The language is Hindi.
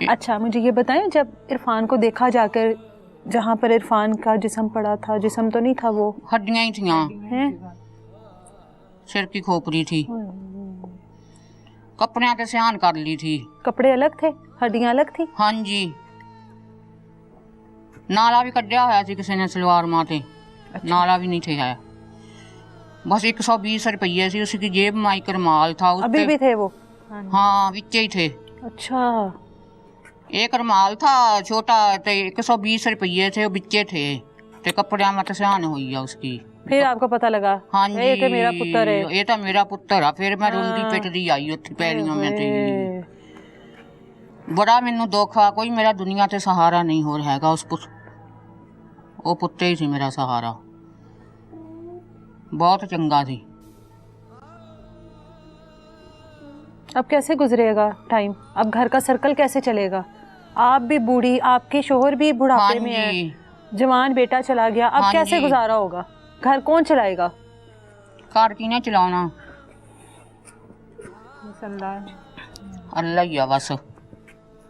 अच्छा मुझे ये बताएं, जब इरफान को देखा जाकर, जहाँ पर इरफान का जिस्म पड़ा था, जिस्म तो नहीं था वो, हड्डियां ही थी, सिर की खोपड़ी थी, कपड़े ते सियान कर ली थी। कपड़े अलग थे, हड्डियां अलग थी? हाँ जी, नाला भी कढ़िया होया सी किसी ने सलवार माते। अच्छा। नाला भी नहीं थे है, बस 120 रुपये सी उसकी जेब में, रुमाल था उसपे। अभी भी थे वो? हाँ विचे ही थे। अच्छा, एक रुमाल था छोटा, ते 120 रुपये थे, बिचे थे, ते कपड़े में सियान हुई है उसकी। फिर आपको पता लगा? हाँ जी, ये मेरा पुत्र है, ये तो मेरा पुत्र है। फिर मैं रोंदी पिटदी आई उत्थे पैलियों में ते बड़ा मैनू दुख आ, कोई मेरा दुनिया ते सहारा नहीं हो रहेगा। उस वो पुत्र ही सी मेरा सहारा, बहुत चंगा सी। अब कैसे गुजरेगा टाइम? अब घर का सर्कल कैसे चलेगा? आप भी बूढ़ी, आपके शोहर भी बुढ़ापे में है, जवान बेटा चला गया, अब कैसे गुजारा होगा? घर कौन चलाएगा? घर किने चलाना? अल्लाह ही आ बस।